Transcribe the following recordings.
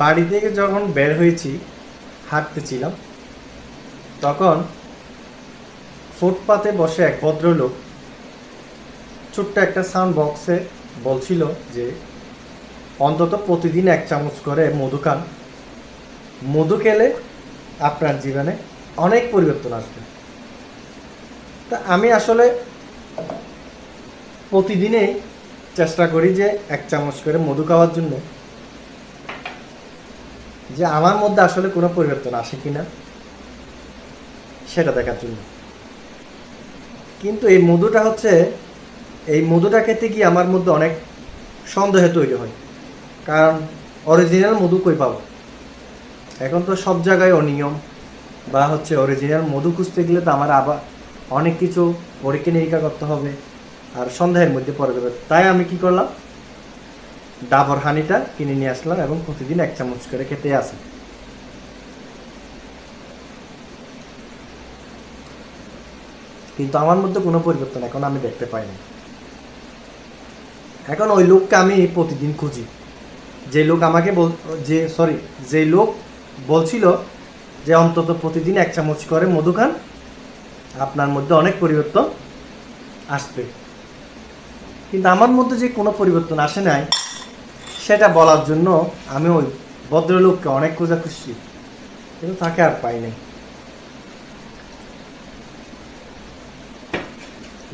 বাড়ি থেকে যখন বের হয়েছি, হাঁটতেছিলাম, তখন ফুটপাতে বসে এক ভদ্রলোক ছোট্ট একটা সাউন্ড বক্সে বলছিল যে অন্তত প্রতিদিন 1 চামচ করে মধু খান। মধু খেলে আপনার জীবনে অনেক পরিবর্তন আসবে। তা আমি আসলে প্রতিদিনেই চেষ্টা করি যে 1 চামচ করে মধু খাওয়ার জন্য, যে আমার মধ্যে আসলে কোনো পরিবর্তন আসে কিনা সেটা দেখার জন্য। কিন্তু এই মধুটা খেতে গিয়ে আমার মধ্যে অনেক সন্দেহ তৈরি হয়। কারণ অরিজিনাল মধু কই পাবো? এখন তো সব জায়গায় অনিয়ম, বা অরিজিনাল মধু খুঁজতে গেলে তো আমার আবার অনেক কিছু পরীক্ষা নিরীক্ষা করতে হবে, আর সন্দেহের মধ্যে পড়ে যাবে। তাই আমি কি করলাম, ডাবর হানিটা কিনে নিয়ে আসলাম এবং প্রতিদিন 1 চামচ করে খেতে আসি। কিন্তু আমার মধ্যে কোনো পরিবর্তন এখন আমি দেখতে পাই না। এখন ওই লোককে আমি প্রতিদিন খুঁজি, যে লোক আমাকে যে লোক বলছিল যে অন্তত প্রতিদিন 1 চামচ করে মধু খান, আপনার মধ্যে অনেক পরিবর্তন আসবে। কিন্তু আমার মধ্যে যে কোনো পরিবর্তন আসে নাই সেটা বলার জন্য আমি ওই ভদ্রলোককে অনেক খুঁজছি, কিন্তু তাকে আর পাই নাই।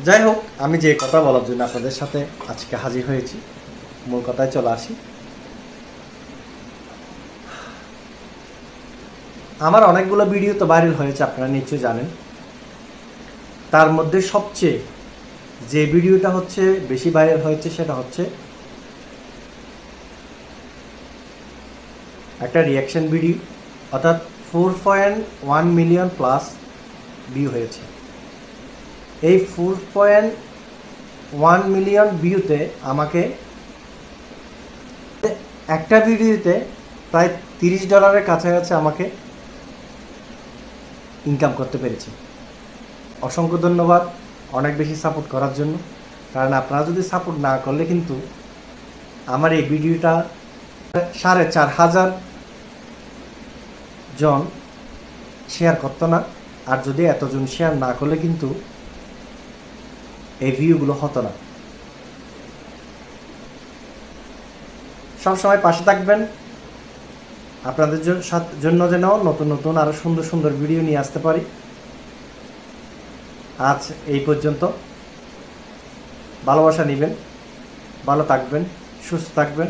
যাই হোক, আমি যে কথা বলার জন্য আপনাদের সাথে আজকে হাজির হয়েছি, মূল কথায় চলে আসি। আমার অনেকগুলো ভিডিও তো ভাইরাল হয়েছে, আপনারা নিশ্চয়ই জানেন। তার মধ্যে সবচেয়ে যে ভিডিওটা বেশি ভাইরাল হয়েছে সেটা একটা রিয়াকশন ভিডিও, অর্থাৎ 4.1 মিলিয়ন প্লাস ভিউ হয়েছে। এই 4.1 মিলিয়ন ভিউতে আমাকে একটা ভিডিওতে প্রায় $30 কাছাকাছি আমাকে ইনকাম করতে পেরেছি। অসংখ্য ধন্যবাদ অনেক বেশি সাপোর্ট করার জন্য। কারণ আপনারা যদি সাপোর্ট না করলে কিন্তু আমার এই ভিডিওটা 4,500 জন শেয়ার করতো না। আর যদি এতজন শেয়ার না করলে কিন্তু এই ভিউগুলো হতো না। সবসময় পাশে থাকবেন, আপনাদের জন্য যেন নতুন নতুন আরও সুন্দর সুন্দর ভিডিও নিয়ে আসতে পারি। আজ এই পর্যন্ত। ভালোবাসা নেবেন, ভালো থাকবেন, সুস্থ থাকবেন।